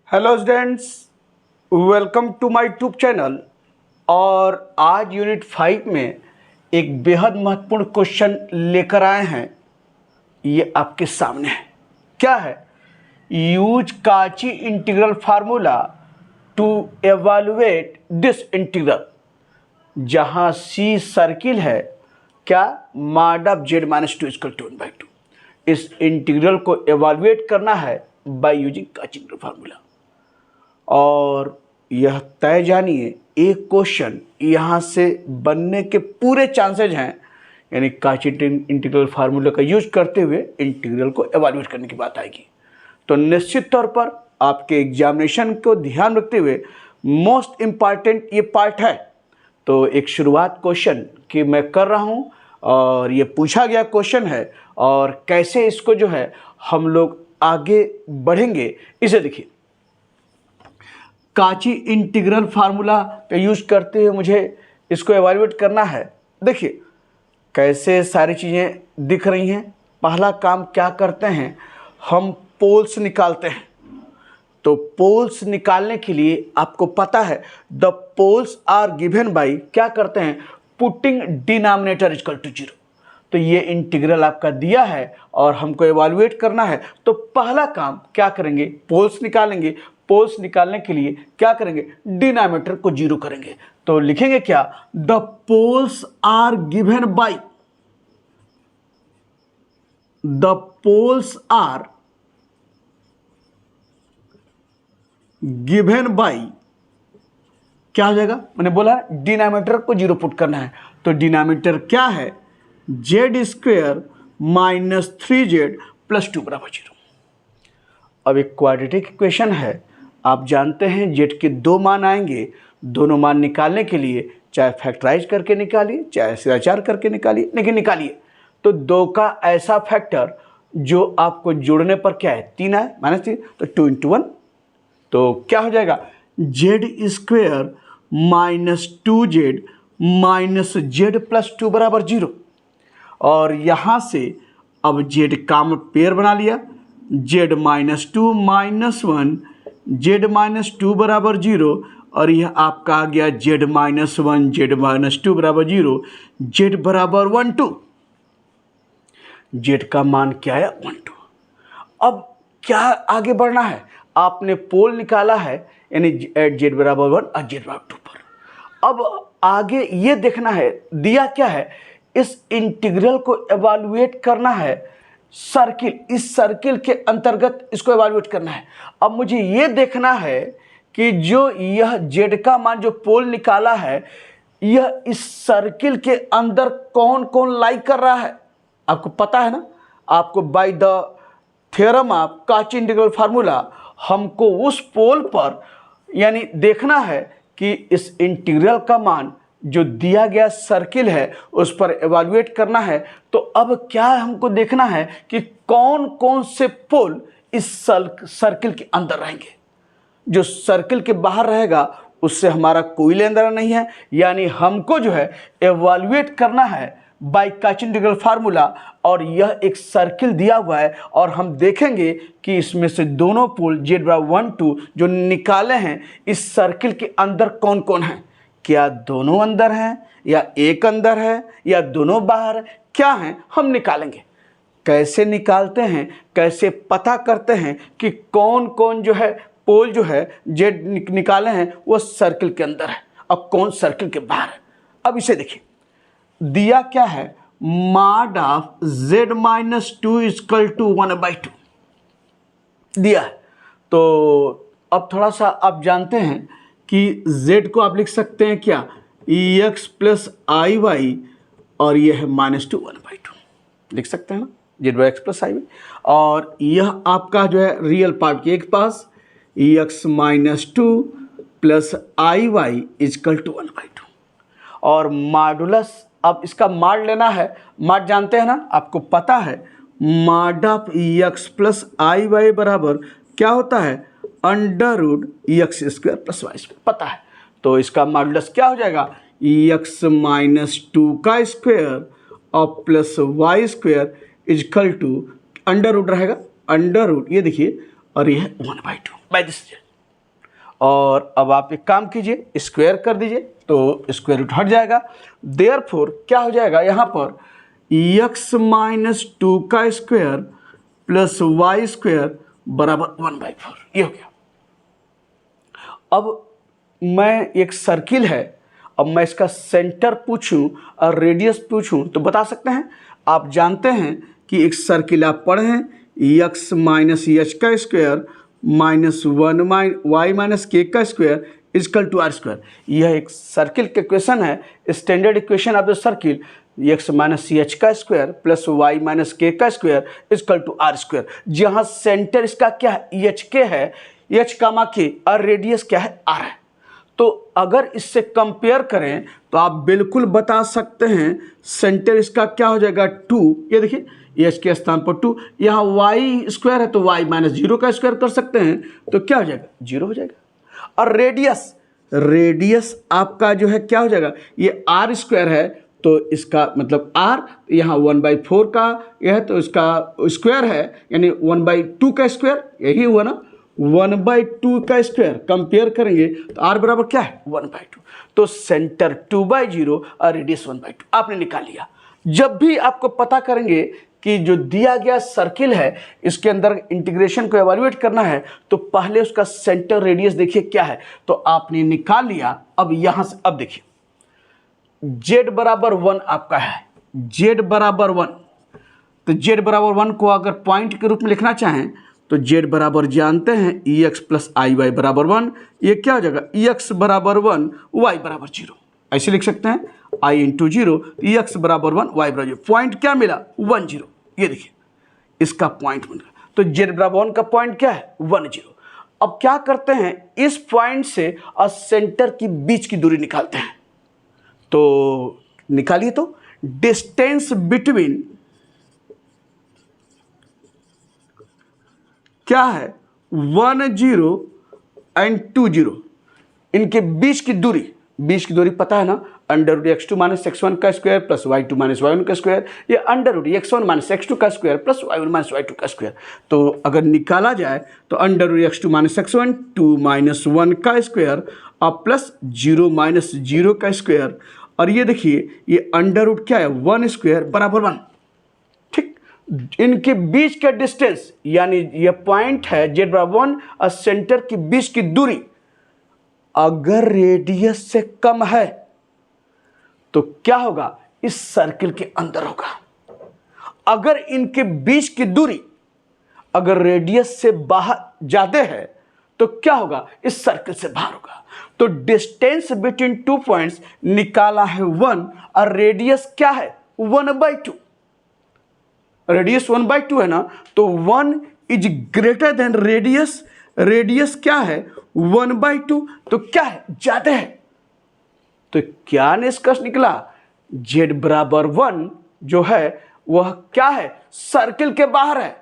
Hello students, welcome to my YouTube channel. और आज unit 5 में एक बेहद महत्वपूर्ण क्वेश्चन लेकर आए हैं। ये आपके सामने है। क्या है? Use Cauchy integral formula to evaluate this integral. जहां सी सर्किल है, क्या mod of Z minus two equal to 1/2। इस इंटीग्रल को एवेलुएट करना है by using Cauchy integral formula. और यह तय जानिए, एक क्वेश्चन यहाँ से बनने के पूरे चांसेज हैं। यानी काची इंटीग्रल फार्मूला का यूज करते हुए इंटीग्रल को एवेलुएट करने की बात आएगी। तो निश्चित तौर पर आपके एग्जामिनेशन को ध्यान रखते हुए मोस्ट इम्पॉर्टेंट ये पार्ट है। तो एक शुरुआत क्वेश्चन की मैं कर रहा हूँ और ये पूछा गया क्वेश्चन है, और कैसे इसको जो है हम लोग आगे बढ़ेंगे इसे देखिए। काची इंटीग्रल फार्मूला का यूज करते हुए मुझे इसको एवेलुएट करना है। देखिए कैसे सारी चीज़ें दिख रही हैं। पहला काम क्या करते हैं, हम पोल्स निकालते हैं। तो पोल्स निकालने के लिए आपको पता है the poles are given by, क्या करते हैं, पुटिंग डिनोमिनेटर इक्वल टू 0। तो ये इंटीग्रल आपका दिया है और हमको एवेलुएट करना है। तो पहला काम क्या करेंगे, पोल्स निकालेंगे। पोल्स निकालने के लिए क्या करेंगे, डिनोमिनेटर को 0 करेंगे। तो लिखेंगे क्या, the poles are given by, the poles are given by, क्या हो जाएगा, मैंने बोला डिनोमिनेटर को 0 पुट करना है। तो डिनोमिनेटर क्या है, z² माइनस 3z प्लस 2 बराबर 0। अब एक क्वाड्रेटिक इक्वेशन है, आप जानते हैं जेड के 2 मान आएंगे। दोनों मान निकालने के लिए चाहे फैक्टराइज करके निकालिए, चाहे सिराचार करके निकालिए, लेकिन निकालिए। तो 2 का ऐसा फैक्टर जो आपको जोड़ने पर क्या है, 3 है, -3, तो 2 × 1। तो क्या हो जाएगा, z² minus 2z minus z plus 2 बराबर 0। और यहाँ से अब z का पेयर बना लिया, z -2 -1 z -2 बराबर 0। और यह आपका आ गया z -1 z -2 बराबर 0, z बराबर 1 2। z का मान क्या है, 1 2। अब क्या आगे बढ़ना है, आपने पोल निकाला है यानी z बराबर 1 और z बराबर 2 पर। अब आगे ये देखना है दिया क्या है, इस इंटीग्रल को एवेलुएट करना है सर्किल, इस सर्किल के अंतर्गत इसको एवेलुएट करना है। अब मुझे ये देखना है कि जो यह z का मान जो पोल निकाला है, यह इस सर्किल के अंदर कौन कौन लाई कर रहा है। आपको पता है ना, आपको बाय द थ्योरम ऑफ काची इंटीग्रल फार्मूला हमको उस पोल पर यानी देखना है कि इस इंटीग्रल का मान जो दिया गया सर्किल है उस पर एवेलुएट करना है। तो अब क्या हमको देखना है कि कौन कौन से पोल इस सर्किल के अंदर रहेंगे। जो सर्किल के बाहर रहेगा उससे हमारा कोई लेना देना नहीं है। यानी हमको जो है एवेलुएट करना है बाय काची इंटीग्रल फार्मूला। और यह एक सर्किल दिया हुआ है और हम देखेंगे कि इसमें से दोनों पोल z बराबर 1 2 जो निकाले हैं इस सर्किल के अंदर कौन कौन है। क्या दोनों अंदर हैं, या एक अंदर है, या दोनों बाहर है, क्या हैं, हम निकालेंगे। कैसे निकालते हैं, कैसे पता करते हैं कि कौन कौन जो है पोल जो है जेड निकाले हैं वो सर्किल के अंदर है और कौन सर्किल के बाहर है। अब इसे देखिए, दिया क्या है, mod of z -2 equal to 1/2 दिया है। तो अब थोड़ा सा आप जानते हैं कि z को आप लिख सकते हैं क्या, ex प्लस आई वाई, और यह है -2 1/2 लिख सकते हैं ना, z/x प्लस आई वाई। और यह आपका जो है रियल पार्ट के एक पास ex -2 plus I Y equal to 1/2। और मॉडुलस, अब इसका मॉड लेना है। मॉड जानते हैं ना, आपको पता है mod of ex plus I Y बराबर क्या होता है, √(x² + y²) पता है। तो इसका मॉडुलस क्या हो जाएगा, ex -2 का स्क्वायर और प्लस y² इक्वल टू √, रहेगा √, ये देखिए, और यह 1/2 बाय दिस। और अब आप एक काम कीजिए, स्क्वायर कर दीजिए तो स्क्वायर रूट हट जाएगा। देयरफॉर क्या हो जाएगा यहाँ पर, x माइनस 2 का स्क्वायर प्लस वाई स्क्वायर बराबर 1/4, ये हो गया। अब मैं एक सर्किल है, अब मैं इसका सेंटर पूछूं और रेडियस पूछूं तो बता सकते हैं। आप जानते हैं कि एक सर्किल आप पढ़े हैं, x माइनस एच का square minus 1 Y minus K का square is equal to R square. यह एक सर्किल के क्वेश्चन है, standard equation of the circle x minus H का square plus Y minus K का square is equal to R square, जहाँ centre इसका क्या है, एच के है, एच कामा के, और रेडियस क्या है, आर है। तो अगर इससे कंपेयर करें तो आप बिल्कुल बता सकते हैं सेंटर इसका क्या हो जाएगा 2, ये देखिए एच के स्थान पर 2, यहाँ वाई स्क्वायर है तो वाई माइनस 0 का स्क्वायर कर सकते हैं तो क्या हो जाएगा, 0 हो जाएगा। और रेडियस आपका जो है क्या हो जाएगा, ये आर स्क्वायर है तो इसका मतलब आर, यहाँ 1/4 का यह है तो इसका स्क्वायर है, यानी 1/2 का स्क्वायर, यही हुआ ना, 1/2 का स्क्वायर कंपेयर करेंगे तो आर बराबर क्या है, 1/2। तो सेंटर 2/0 और रेडियस 1/2 आपने निकाल लिया। जब भी आपको पता करेंगे कि जो दिया गया सर्किल है इसके अंदर इंटीग्रेशन को एवेल्युएट करना है तो पहले उसका सेंटर रेडियस देखिए क्या है, तो आपने निकाल लिया। अब यहां से अब देखिए z बराबर 1 आपका है, z बराबर 1, तो z बराबर 1 को अगर पॉइंट के रूप में लिखना चाहें तो z बराबर जानते हैं ex प्लस आई वाई बराबर 1, ये क्या हो जाएगा, ex बराबर 1 y बराबर 0, ऐसे लिख सकते हैं i इंटू 0, ex बराबर 1 y बराबर 0। पॉइंट क्या मिला, 1 0, ये देखिए इसका पॉइंट मिला। तो z बराबर 1 का पॉइंट क्या है, 1 0। अब क्या करते हैं, इस पॉइंट से और सेंटर की बीच की दूरी निकालते हैं। तो निकालिए, तो डिस्टेंस बिटवीन क्या है, 1 0 एंड 2 0, इनके बीच की दूरी पता है ना, under root x2 minus x1 का square plus y2 minus y1 का स्क्वायर, ये under root x1 minus x2 का square plus y1 minus y2 का स्क्वायर। तो अगर निकाला जाए तो under root x2 minus x1 2 minus 1 का स्क्वायर और प्लस 0 माइनस 0 का स्क्वायर, और ये देखिए ये अंडर रूट क्या है, 1 स्क्वायर बराबर 1। ठीक, इनके बीच का डिस्टेंस यानी ये पॉइंट है z बराबर 1 और सेंटर के बीच की दूरी अगर रेडियस से कम है तो क्या होगा, इस सर्किल के अंदर होगा। अगर इनके बीच की दूरी अगर रेडियस से बाहर ज्यादा है तो क्या होगा, इस सर्किल से बाहर होगा। तो डिस्टेंस बिटवीन 2 पॉइंट्स निकाला है 1 और रेडियस क्या है, 1/2। रेडियस 1/2 है ना, तो 1 is greater than radius, radius क्या है 1/2, तो क्या है, ज्यादा है। तो क्या निष्कर्ष निकला, z बराबर 1 जो है वह क्या है, सर्किल के बाहर है,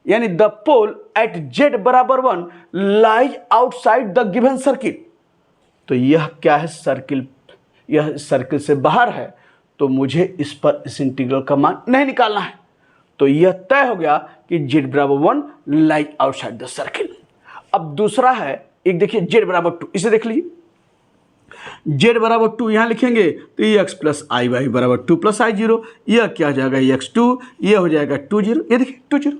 यानी द पोल एट z बराबर 1 lies outside the given circle. तो यह क्या है, सर्किल, यह सर्किल से बाहर है, तो मुझे इस पर इस इंटीग्रल का मान नहीं निकालना है। तो यह तय हो गया कि z बराबर 1 लाइज आउटसाइड द सर्किल। अब दूसरा है, एक देखिए z बराबर 2, इसे देख लीजिए, z बराबर 2 यहां लिखेंगे तो x प्लस आई वाई बराबर 2 प्लस आई 0, यह क्या हो जाएगा x2, यह हो जाएगा 2 0, ये देखिए 2 0।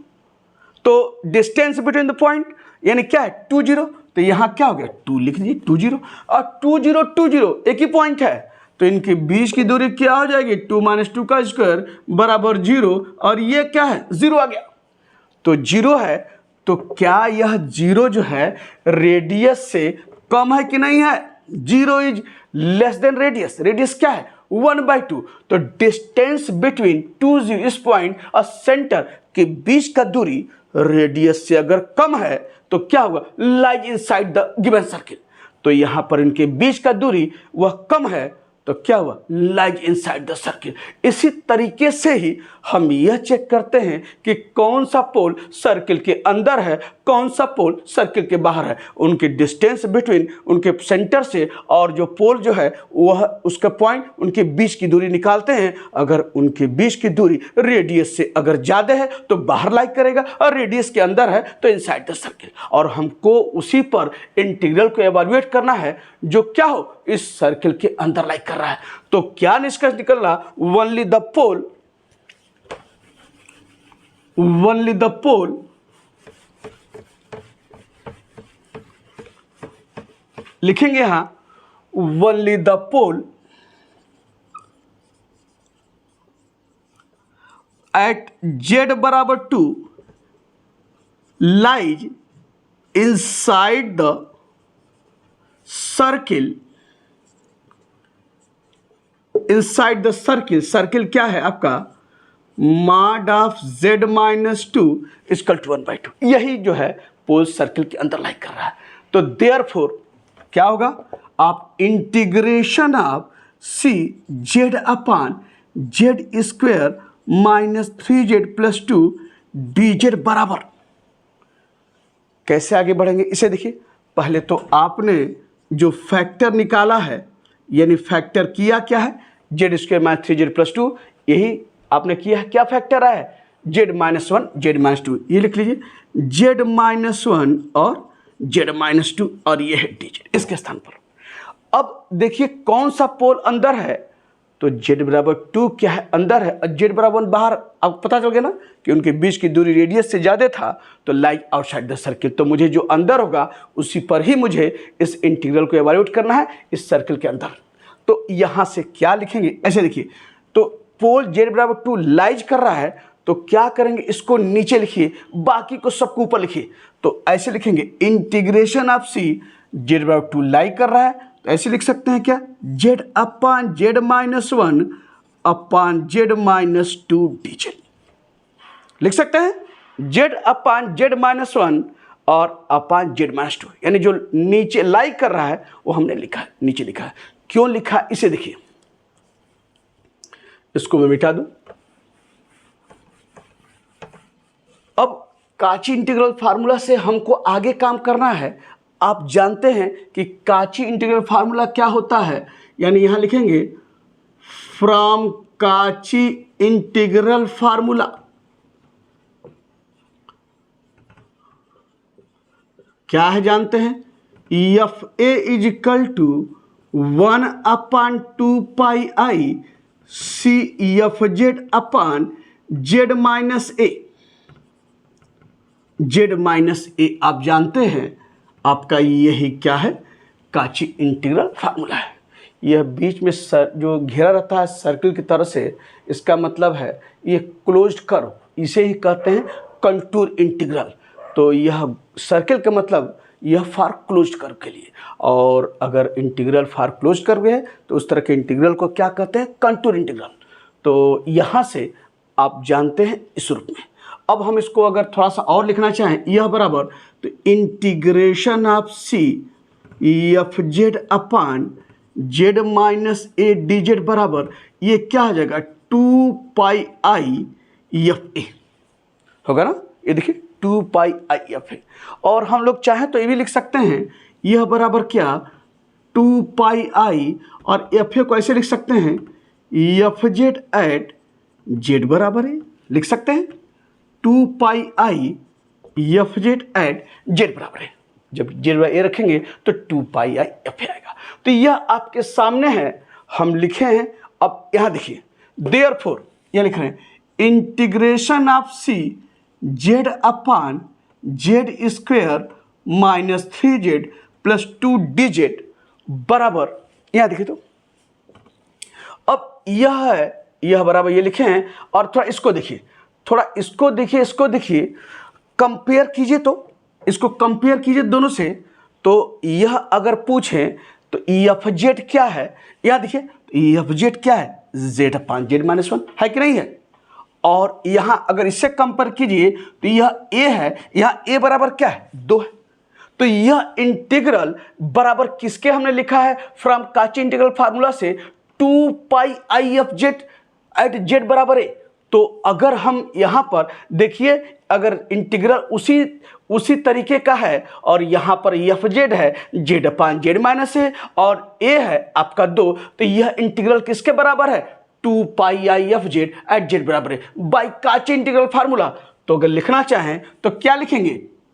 तो डिस्टेंस बिटवीन द पॉइंट यानी क्या है 2 0, तो यहां क्या हो गया 2 लिख दीजिए 2 0, और 2 0 2 0 एक ही पॉइंट है, तो इनके बीच की दूरी क्या हो जाएगी, 2 माइनस 2 का स्क्वायर बराबर 0, और ये क्या है 0 आ गया। तो 0 है, तो क्या यह 0 जो है रेडियस से कम है कि नहीं है, 0 is less than radius, radius क्या है 1/2। तो डिस्टेंस बिटवीन 2 0 इस पॉइंट और सेंटर के बीच का दूरी रेडियस से अगर कम है तो क्या होगा, lies inside the given circle. तो यहां पर इनके बीच का दूरी वह कम है, तो क्या हुआ, लाइज इनसाइड द सर्किल। इसी तरीके से ही हम यह चेक करते हैं कि कौन सा पोल सर्किल के अंदर है, कौन सा पोल सर्किल के बाहर है। उनके डिस्टेंस बिटवीन, उनके सेंटर से और जो पोल जो है वह उसका पॉइंट, उनके बीच की दूरी निकालते हैं। अगर उनके बीच की दूरी रेडियस से अगर ज़्यादा है तो बाहर लाइक करेगा, और रेडियस के अंदर है तो इनसाइड द सर्किल। और हमको उसी पर इंटीग्रल को एवैल्यूएट करना है जो क्या हो, इस सर्किल के अंदर लाइक कर रहा है। तो क्या निष्कर्ष निकल रहा, ओनली द पोल लिखेंगे यहां, only the pole at z बराबर 2 lies inside the circle. Inside the circle, circle क्या है आपका, mod of z minus 2 equal to 1/2। यही जो है पोल सर्किल के अंदर लाइक कर रहा है। तो देयरफॉर क्या होगा, आप integration of C Z upon Z square minus 3z plus 2 dz बराबर, कैसे आगे बढ़ेंगे इसे देखिए। पहले तो आपने जो फैक्टर निकाला है, यानी फैक्टर किया क्या है, Z square minus 3z plus 2, यही आपने किया है। क्या फैक्टर आया है, z माइनस 1 z माइनस 2, ये लिख लीजिए, z माइनस 1 और z माइनस 2, और ये है dz इसके स्थान पर। अब देखिए कौन सा पोल अंदर है, तो z बराबर 2 क्या है, अंदर है, और z बराबर 1 बाहर। अब पता चल गया ना कि उनके बीच की दूरी रेडियस से ज़्यादा था, तो लाइक आउटसाइड द सर्किल। तो मुझे जो अंदर होगा उसी पर ही मुझे इस इंटीग्रल को एवैल्यूएट करना है, इस सर्किल के अंदर। तो यहाँ से क्या लिखेंगे, ऐसे देखिए, तो पोल z बराबर 2 लाइज कर रहा है, तो क्या करेंगे, इसको नीचे लिखिए, बाकी को सबको ऊपर लिखिए। तो ऐसे लिखेंगे, इंटीग्रेशन ऑफ सी z बराबर 2 लाइक कर रहा है, तो ऐसे लिख सकते हैं क्या, z अपान z माइनस 1 अपान z माइनस 2 dz लिख सकते हैं, z अपान z माइनस 1 और अपान z माइनस 2, यानी जो नीचे लाइक कर रहा है वो हमने लिखा है, नीचे लिखा है। क्यों लिखा है इसे देखिए, इसको मैं मिटा दूं। अब काची इंटीग्रल फार्मूला से हमको आगे काम करना है। आप जानते हैं कि काची इंटीग्रल फार्मूला क्या होता है, यानी यहां लिखेंगे फ्रॉम काची इंटीग्रल फार्मूला क्या है जानते हैं, F A is equal to 1 upon 2 pi I C F Z upon Z minus A. Z minus A आप जानते हैं, आपका यही क्या है, काची इंटीग्रल फार्मूला है। यह बीच में जो घेरा रहता है सर्किल की तरह से, इसका मतलब है ये क्लोज्ड कर्व, इसे ही कहते हैं कंटूर इंटीग्रल। तो यह सर्किल का मतलब यह फार क्लोज्ड कर्व के लिए, और अगर इंटीग्रल फार क्लोज्ड कर्व है तो उस तरह के इंटीग्रल को क्या कहते हैं, कंटूर इंटीग्रल। तो यहाँ से आप जानते हैं इस रूप में। अब हम इसको अगर थोड़ा सा और लिखना चाहें, यह बराबर, तो integration of C F Z upon Z minus A D Z बराबर, ये क्या हो जाएगा, 2 पाई आई एफ ए होगा ना, ये देखिए 2 पाई आई एफ ए। और हम लोग चाहें तो ये भी लिख सकते हैं, यह बराबर क्या, 2 पाई आई, और एफ ए को ऐसे लिख सकते हैं, एफ जेड एट जेड बराबर है, लिख सकते हैं 2 pi I F Z at Z बराबर है। जब जेड ए रखेंगे तो 2 पाई आई एफ ए आएगा। तो यह आपके सामने है, हम लिखे हैं। अब यहाँ देखिए, देयरफॉर यह लिख रहे हैं, integration of C Z upon Z square minus 3z plus 2 dz बराबर, यहाँ देखिए, तो अब यह है, यह बराबर ये लिखे हैं। और थोड़ा इसको देखिए, थोड़ा इसको देखिए, इसको देखिए, कंपेयर कीजिए, तो इसको कंपेयर कीजिए दोनों से। तो यह अगर पूछें तो एफ जेड क्या है, यहाँ देखिए, एफ जेड क्या है, जेड अपान जेड माइनस 1 है कि नहीं है। और यहाँ अगर इससे कंपेयर कीजिए तो यह ए है, यहाँ ए बराबर क्या है, 2 है। तो यह इंटीग्रल बराबर किसके हमने लिखा है, फ्रॉम काची इंटीग्रल फार्मूला से 2 pi I F Z at Z बराबर ए। तो अगर हम यहाँ पर देखिए, अगर इंटीग्रल उसी तरीके का है और यहाँ पर एफ जेड है जेड अपान जेड माइनस ए और ए है आपका 2, तो यह इंटीग्रल किसके बराबर है? 2 pi I F Z at Z बराबर है बाई काचे इंटीग्रल फार्मूला। तो अगर लिखना चाहें तो क्या लिखेंगे?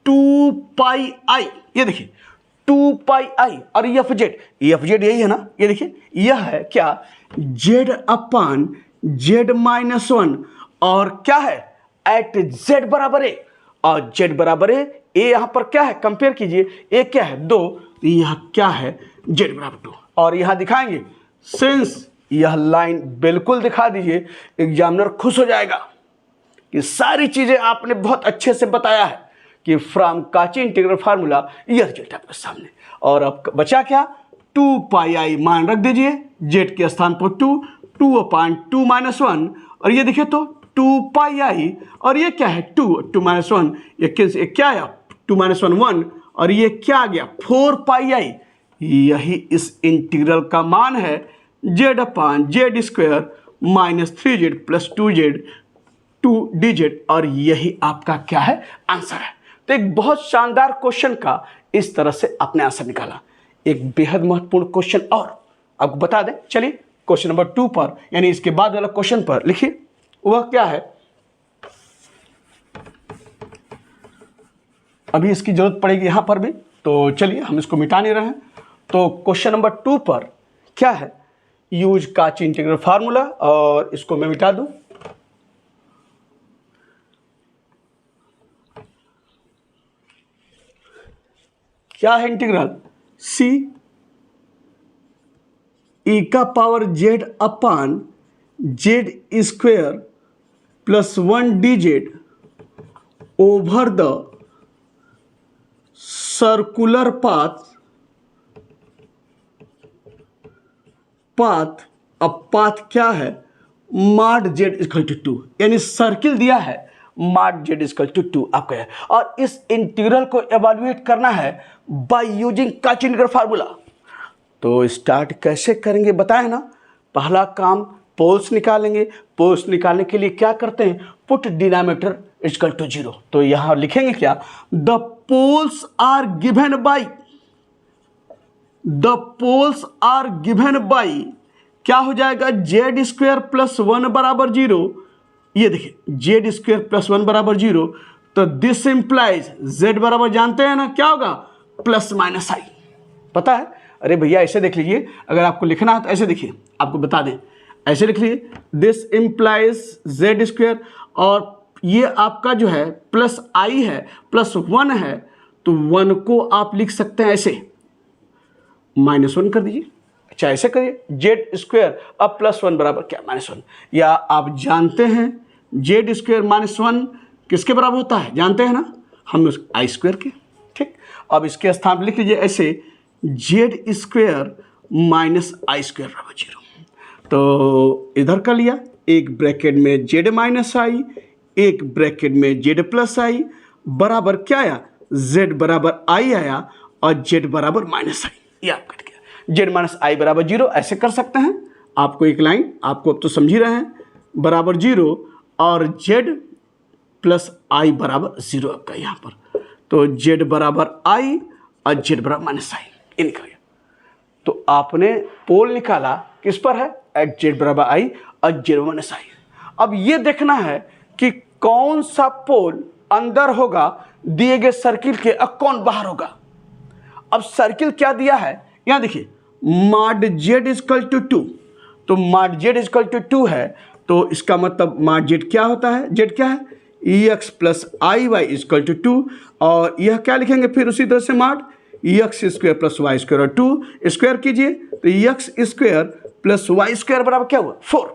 2 पाई आई, ये देखिए 2 पाई आई और एफ जेड यही है ना, ये देखिए यह है क्या? जेड अपान जेड माइनस 1 और क्या है? एट जेड बराबर ए और जेड बराबर ए यहाँ पर क्या है? कंपेयर कीजिए, ए क्या है? 2, तो यह क्या है? जेड बराबर 2। और यहाँ दिखाएंगे सिंस, यह लाइन बिल्कुल दिखा दीजिए, एग्जामिनर खुश हो जाएगा कि सारी चीजें आपने बहुत अच्छे से बताया है कि फ्रॉम काची इंटीग्रल फार्मूला, यह रिजल्ट आपके सामने। और अब बचा क्या? 2 पाई आई मान रख दीजिए, जेड के स्थान पर 2 अपान 2 माइनस 1 और ये देखिए तो 2 पाई आई और ये क्या है? 2 माइनस 1, ये क्या है? 2 माइनस 1 1 और ये क्या आ गया? 4 पाई आई। यही इस इंटीग्रल का मान है, Z upon Z square minus 3z plus 2z 2dz और यही आपका क्या है? आंसर है। तो एक बहुत शानदार क्वेश्चन का इस तरह से आपने आंसर निकाला। एक बेहद महत्वपूर्ण क्वेश्चन और आपको बता दें, चलिए क्वेश्चन नंबर 2 पर यानी इसके बाद वाला क्वेश्चन पर लिखिए, वह क्या है? अभी इसकी जरूरत पड़ेगी यहां पर भी, तो चलिए हम इसको मिटा नहीं रहे हैं। तो क्वेश्चन नंबर 2 पर क्या है? यूज काची इंटीग्रल फार्मूला और इसको मैं मिटा दूं। क्या है इंटीग्रल? सी ई का power Z upon Z square plus 1 dz over the circular path अब पाथ क्या है? माड जेड इक्वल टू 2, यानी सर्किल दिया है माड जेड इक्वल टू 2 आपका है। और इस इंटीग्रल को एवेलुएट करना है by using Cauchy integral formula. तो स्टार्ट कैसे करेंगे बताएं ना। पहला काम पोल्स निकालेंगे। पोल्स निकालने के लिए क्या करते हैं? Put denominator equal to 0। तो यहां लिखेंगे क्या? The poles are given by क्या हो जाएगा? जेड स्क्वायर प्लस 1 बराबर 0। ये देखिए जेड स्क्वायर प्लस 1 बराबर 0, तो दिस इंप्लाइज जेड बराबर जानते हैं ना क्या होगा? प्लस माइनस आई। पता है? अरे भैया ऐसे देख लीजिए, अगर आपको लिखना है तो ऐसे देखिए, आपको बता दें, ऐसे लिख लीजिए दिस इंप्लाइज जेड स्क्वायर और ये आपका जो है प्लस आई है, प्लस 1 है, तो 1 को आप लिख सकते हैं ऐसे -1 कर दीजिए। अच्छा ऐसे करिए, जेड स्क्वायर अब प्लस 1 बराबर क्या? -1। या आप जानते हैं जेड स्क्वायर -1 किसके बराबर होता है? जानते हैं ना, हम उस आई स्क्वायर के। ठीक, अब इसके स्थान पर लिख लीजिए ऐसे जेड स्क्वायर माइनस आई स्क्वायर बराबर 0। तो इधर कर लिया, एक ब्रैकेट में जेड माइनस आई, एक ब्रैकेट में जेड प्लस आई, बराबर क्या आया? जेड बराबर आई आया और जेड बराबर माइनस आई, ये आप कट गया। जेड माइनस आई बराबर 0 ऐसे कर सकते हैं। आपको एक लाइन, आपको अब तो समझ ही रहे हैं, बराबर 0 और जेड प्लस आई बराबर 0 आपका यहाँ पर। तो जेड बराबर आई और जेड बराबर माइनस आई, ये निकल गया। तो आपने पोल निकाला किस पर है? एट जेड बराबर आई और जेड माइनस आई। अब ये देखना है कि कौन सा पोल अंदर होगा दिए गए सर्किल के और कौन बाहर होगा। अब सर्किल क्या दिया है यहां देखिए, माड जेड इक्वल टू 2। तो माड जेड इक्वल टू 2 है, तो इसका मतलब माड जेड क्या होता है? जेड क्या है? X plus I Y equal to 2। और यह क्या लिखेंगे फिर उसी तरह से mod X square plus Y square और 2 स्क्वायर कीजिए, तो X square plus Y square बराबर क्या हुआ? 4।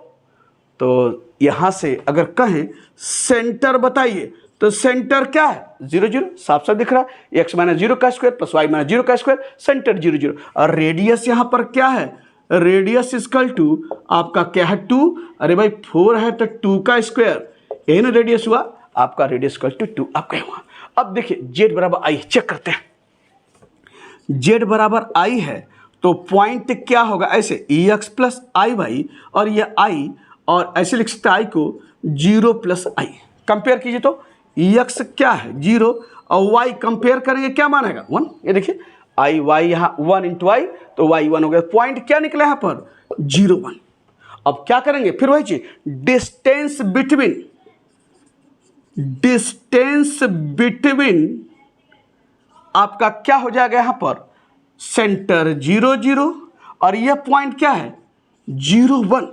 तो यहां से अगर कहें सेंटर बताइए, तो सेंटर क्या है? 0 0, साफ साफ दिख रहा है, एक्स माइनस 0 का स्क्वायर प्लस वाई माइनस 0 का स्क्वायर, सेंटर 0 0। और रेडियस यहां पर क्या है? रेडियस इक्वल टू आपका क्या है? 2। अरे भाई 4 है तो 2 का स्क्वायर, यही ना रेडियस हुआ आपका, रेडियस इक्वल टू 2 आपका हुआ। अब देखिए जेड बराबर आई चेक करते हैं। जेड बराबर आई है तो पॉइंट क्या होगा, ऐसे ई एक्स प्लस आई वाई, और ये आई, और ऐसे लिख सकते हैं आई को 0 प्लस आई। कंपेयर कीजिए तो ई एक्स क्या है 0 और वाई कंपेयर करेंगे क्या मान आएगा 1। ये देखिए आई वाई यहाँ 1 इंटू आई, तो वाई 1 हो गया। पॉइंट क्या निकला यहाँ पर 0 1। अब क्या करेंगे, फिर वही चीज, डिस्टेंस बिटवीन आपका क्या हो जाएगा यहाँ पर, सेंटर 0 0 और यह पॉइंट क्या है 0 1।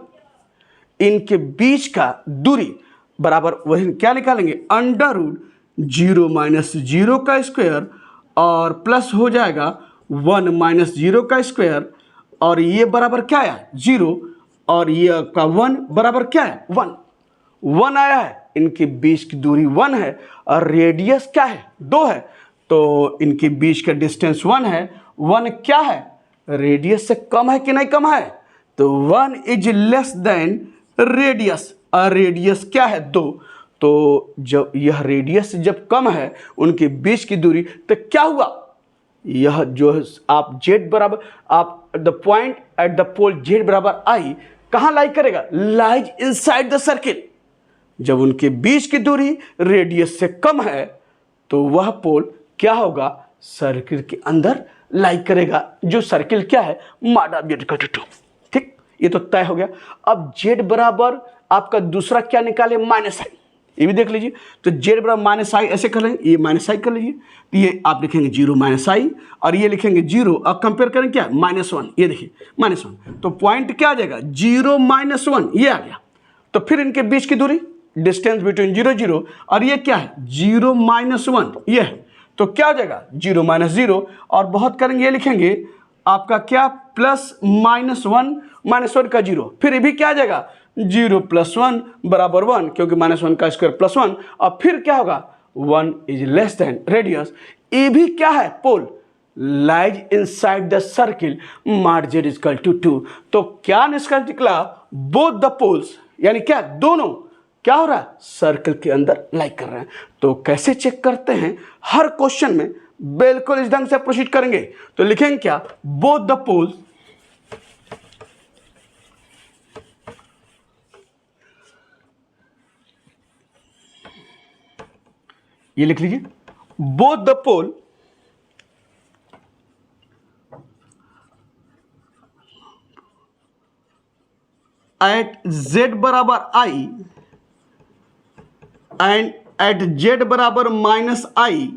इनके बीच का दूरी बराबर वही क्या निकालेंगे, अंडर रूट 0 माइनस 0 का स्क्वायर और प्लस हो जाएगा 1 माइनस 0 का स्क्वायर, और ये बराबर क्या आया 0, और ये का 1 बराबर क्या है 1 1 आया है। इनके बीच की दूरी 1 है और रेडियस क्या है 2 है, तो इनके बीच का डिस्टेंस 1 है। 1 क्या है, रेडियस से कम है कि नहीं कम है, तो 1 इज लेस देन रेडियस, और रेडियस क्या है 2। तो जब यह रेडियस जब कम है उनके बीच की दूरी, तो क्या हुआ, यह जो आप z बराबर, आप the point at the pole z बराबर आई कहाँ लाई करेगा, लाइज इनसाइड द सर्किल। जब उनके बीच की दूरी रेडियस से कम है तो वह पोल क्या होगा, सर्किल के अंदर लाई करेगा, जो सर्किल क्या है माड ऑफ z = 2। ठीक, ये तो तय हो गया। अब z बराबर आपका दूसरा क्या निकाले माइनस आई, ये भी देख लीजिए। तो z बराबर माइनस आई ऐसे कर लेंगे, ये माइनस आई कर लीजिए, तो ये आप लिखेंगे 0 माइनस आई, और ये लिखेंगे 0 और कंपेयर करेंगे क्या -1, ये देखिए -1, तो पॉइंट क्या आ जाएगा 0 -1, ये आ गया। तो फिर इनके बीच की दूरी डिस्टेंस बिटवीन 0 0 और ये क्या है 0 -1, ये है, तो क्या हो जाएगा 0 -0, और बहुत करेंगे ये लिखेंगे आपका क्या +(-1) का 0, फिर ये भी क्या आ जाएगा 0 + 1 बराबर 1, क्योंकि -1 का स्क्वायर +1, और फिर क्या होगा 1 इज लेस देन रेडियस। ये भी क्या है पोल लाइज इनसाइड द सर्किल माड z = 2। तो क्या निष्कर्ष निकला, बोथ द पोल्स यानी क्या दोनों क्या हो रहा है सर्कल के अंदर लाई कर रहे हैं। तो कैसे चेक करते हैं, हर क्वेश्चन में बिल्कुल इस ढंग से प्रोसीड करेंगे। तो लिखेंगे क्या, बोथ द पोल्स ये लिख लीजिए, both the pole at z बराबर आई एंड एट z बराबर -i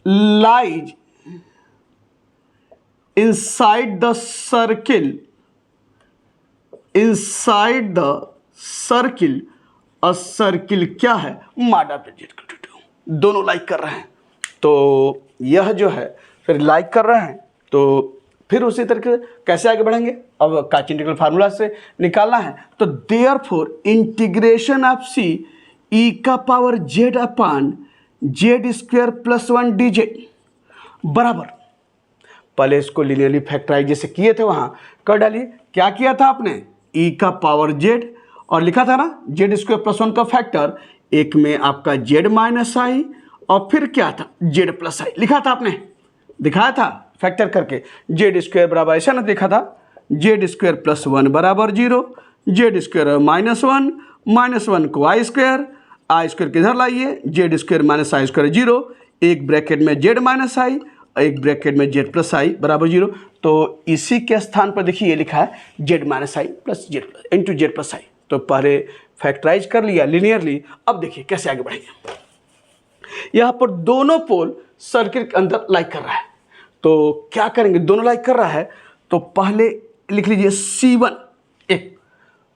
lies inside the circle और सर्किल क्या है माड ऑफ z = 2। दोनों लाइक कर रहे हैं, तो यह जो है फिर लाइक कर रहे हैं, तो फिर उसी तरीके से कैसे आगे बढ़ेंगे, अब काची इंटीग्रल फार्मूला से निकालना है। तो therefore integration of c e⁻z upon z² + 1 dz बराबर, पहले इसको लिनियरली फैक्टराइज जैसे किए थे वहां कर डालिए। क्या किया था आपने, e⁻z और लिखा था ना z² + 1 का फैक्टर, एक में आपका z -i और फिर क्या था z + i लिखा था, आपने दिखाया था फैक्टर करके, z² बराबर ऐसा ना देखा था z² + 1 बराबर 0, z² -1 को i² किधर लाइए, z² - i² 0, एक ब्रैकेट में z -i, एक ब्रैकेट में z + i बराबर 0। तो इसी के स्थान पर देखिए ये लिखा है z -i + z × z + i। तो पहले फैक्टराइज कर लिया लिनियरली। अब देखिए कैसे आगे बढ़ेंगे। यहाँ पर दोनों पोल सर्किल के अंदर लाइक कर रहा है, तो क्या करेंगे, दोनों लाइक कर रहा है तो पहले लिख लीजिए C1 एक,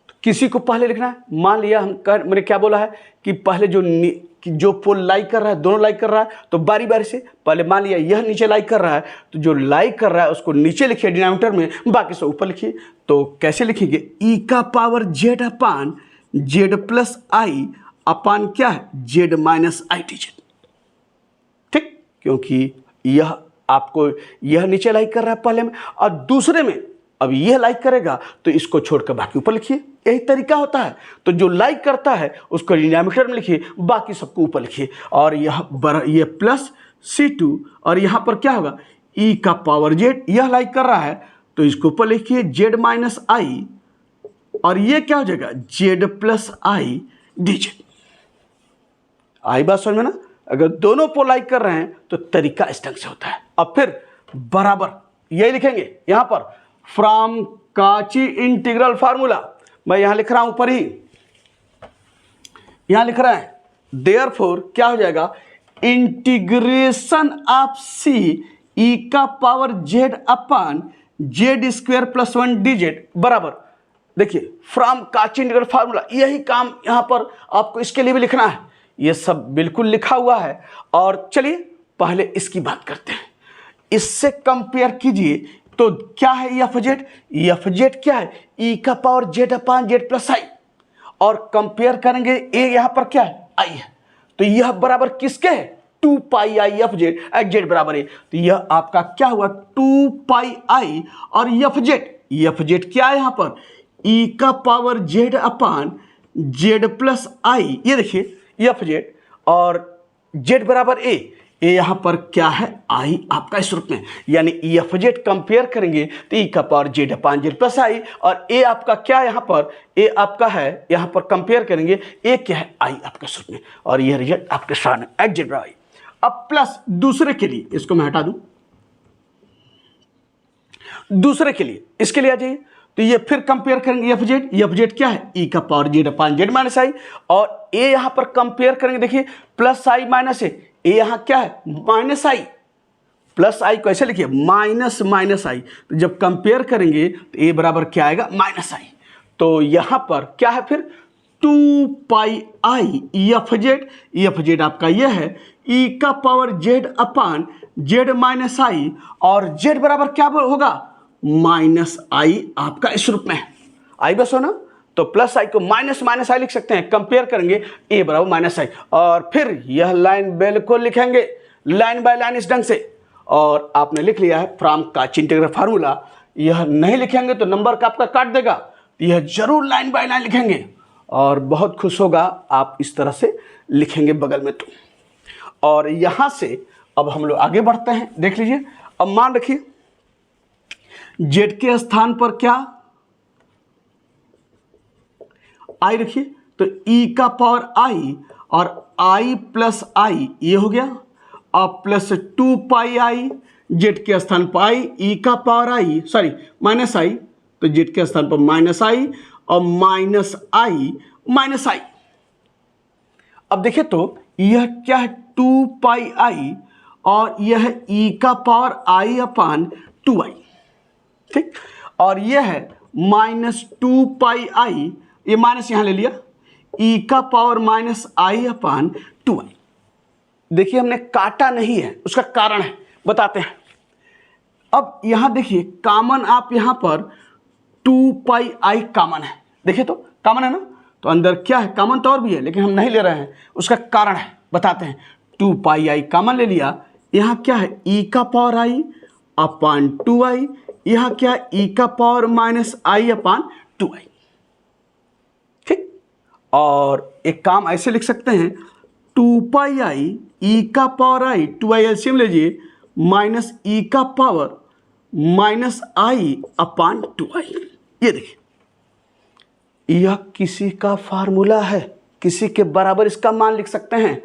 तो किसी को पहले लिखना है। मान लिया मैंने क्या बोला है कि पहले जो पोल लाइक कर रहा है, दोनों लाइक कर रहा है, तो बारी बारी से पहले मान लिया यह नीचे लाइक कर रहा है, तो जो लाइक कर रहा है उसको नीचे लिखिए डिनोमिनेटर में, बाकी सब ऊपर लिखिए। तो कैसे लिखेंगे, e⁻z अपान z + i अपान क्या है z - i dz। ठीक, क्योंकि यह आपको यह नीचे लाइक कर रहा है पहले में, और दूसरे में अब यह लाइक करेगा तो इसको छोड़कर बाकी ऊपर लिखिए, यही तरीका होता है। तो जो लाइक करता है उसको डिनोमिनेटर में लिखिए, बाकी सबको ऊपर लिखिए, और यह प्लस C2 और यहाँ पर क्या होगा ई का पावर जेड, यह लाइक कर रहा है तो इसको ऊपर लिखिए जेड माइनस आई, और ये क्या हो जाएगा Z plus I D Z. आई बात समझ में ना? अगर दोनों को लाइक कर रहे हैं तो तरीका इस ढंग से होता है। अब फिर बराबर यही लिखेंगे यहां पर, फ्रॉम काची इंटीग्रल फार्मूला, मैं यहां लिख रहा हूं ऊपर ही, यहां लिख रहा है देयरफॉर क्या हो जाएगा इंटीग्रेशन ऑफ सी ई का power Z upon Z square plus 1 D Z बराबर, देखिए फ्रॉम काची इंटीग्रल फार्मूला, यही काम यहां पर आपको इसके लिए भी लिखना है। ये सब बिल्कुल लिखा हुआ है। और चलिए पहले इसकी बात करते हैं, इससे कंपेयर कीजिए तो क्या है एफ जेड, एफ जेड क्या है ई का power Z upon Z plus I, और कंपेयर करेंगे ए यहां पर क्या है आई है, तो यह बराबर किसके है 2 pi I F Z, H Z बराबर है, तो यह आपका क्या हुआ 2 पाई आई, और एफ जेड क्या है यहां पर ई का power Z upon Z plus I, ये देखिए एफ जेड, और जेड बराबर ए यहां पर क्या है आई आपका इस रूप में, यानी एफ जेड कंपेयर करेंगे तो ई का power Z upon Z plus I, और ए आपका क्या यहां पर ए आपका है यहां पर कंपेयर करेंगे ए क्या है आई आपका इस रूप में, और यह रिजल्ट आपके सामने एच जेड बराबर आई। अब प्लस दूसरे के लिए इसको मैं हटा दूं, दूसरे के लिए इसके लिए आ जाइए, तो ये फिर कंपेयर करेंगे एफ जेड क्या है ई का power Z upon Z minus I, और ए यहां पर कंपेयर करेंगे, देखिए प्लस आई माइनस ए यहां क्या है माइनस आई, प्लस आई को ऐसे लिखिए माइनस माइनस आई, तो जब कंपेयर करेंगे तो ए बराबर क्या आएगा माइनस आई, तो यहां पर क्या है फिर 2 पाई आई एफ जेड आपका यह है ई का power Z upon Z minus I, और जेड बराबर क्या होगा माइनस आई आपका इस रूप में, आई बस हो ना, तो प्लस आई को माइनस माइनस आई लिख सकते हैं, कंपेयर करेंगे ए बराबर माइनस आई, और फिर यह लाइन बिल्कुल लिखेंगे लाइन बाय लाइन इस ढंग से, और आपने लिख लिया है फ्रॉम काची इंटीग्रल फार्मूला। यह नहीं लिखेंगे तो नंबर का आपका काट देगा, तो यह जरूर लाइन बाय लाइन लिखेंगे और बहुत खुश होगा आप इस तरह से लिखेंगे बगल में तो। और यहां से अब हम लोग आगे बढ़ते हैं, देख लीजिए, अब मान रखिए जेड के स्थान पर क्या आई रखिए, तो ई का पावर आई और आई प्लस आई ये हो गया, और प्लस 2 पाई आई, जेड के स्थान पर आई ई का पावर आई सॉरी माइनस आई, तो जेड के स्थान पर माइनस आई और माइनस आई माइनस आई। अब देखिए तो यह क्या है 2 पाई आई और यह ई का पावर आई अपान 2 आई, ठीक, और यह है माइनस 2 पाई आई, ये माइनस यहां ले लिया, ई का पावर माइनस आई अपान 2 आई। देखिए हमने काटा नहीं है, उसका कारण है बताते हैं। अब यहां देखिए कॉमन आप यहां पर 2 पाई आई कॉमन है, देखिए तो कॉमन है ना, तो अंदर क्या है कॉमन तो और भी है लेकिन हम नहीं ले रहे हैं, उसका कारण है बताते हैं। 2 पाई आई कॉमन ले लिया, यहां क्या है ई का पावर आई अपान 2 आई, यहां क्या है ई का पावर माइनस आई अपान 2 आई, ठीक। और एक काम ऐसे लिख सकते हैं 2 पाई आई ई का पावर आई 2 आई एलसीएम लीजिए माइनस ई का पावर माइनस आई अपान 2 आई। ये देखिए यह किसी का फार्मूला है, किसी के बराबर इसका मान लिख सकते हैं।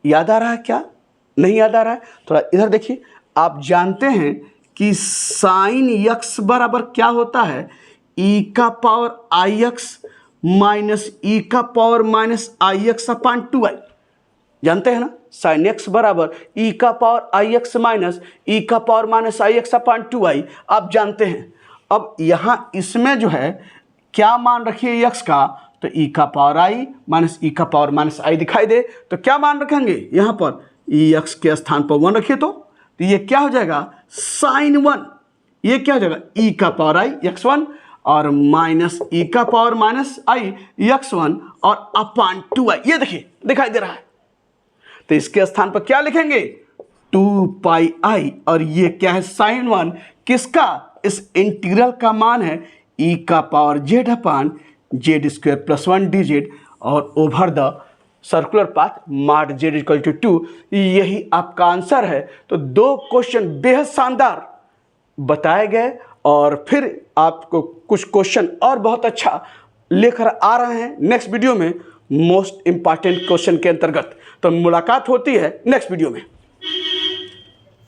याद आ रहा है क्या? नहीं याद आ रहा है? थोड़ा इधर देखिए, आप जानते हैं कि साइन यक्स बराबर क्या होता है, ई का पावर आई एक्स माइनस ई का पावर माइनस आई एक्स अपान 2 आई, जानते हैं ना, साइन एक्स बराबर ई का पावर आई एक्स माइनस ई का पावर माइनस आई एक्स अपान 2 आई, आप जानते हैं। अब यहाँ इसमें जो है क्या मान रखिए एक्स का, तो ई का पावर आई माइनस ई का पावर माइनस आई दिखाई दे, तो क्या मान रखेंगे यहाँ पर ई एक्स के स्थान पर 1 रखिए, तो ये क्या हो जाएगा साइन 1, ये क्या हो जाएगा ई का पावर आई x1 और माइनस ई का पावर माइनस आई x1 और अपान 2 आई, ये देखिए दिखाई दे रहा है। तो इसके स्थान पर क्या लिखेंगे 2 पाई आई, और ये क्या है साइन 1, किसका, इस इंटीग्रल का मान है ई का power Z upon Z square plus 1 D Z, और over the circular path mod z=2, यही आपका आंसर है। तो 2 क्वेश्चन बेहद शानदार बताए गए और फिर आपको कुछ क्वेश्चन और बहुत अच्छा लेकर आ रहे हैं नेक्स्ट वीडियो में मोस्ट इंपॉर्टेंट क्वेश्चन के अंतर्गत। तो मुलाकात होती है नेक्स्ट वीडियो में।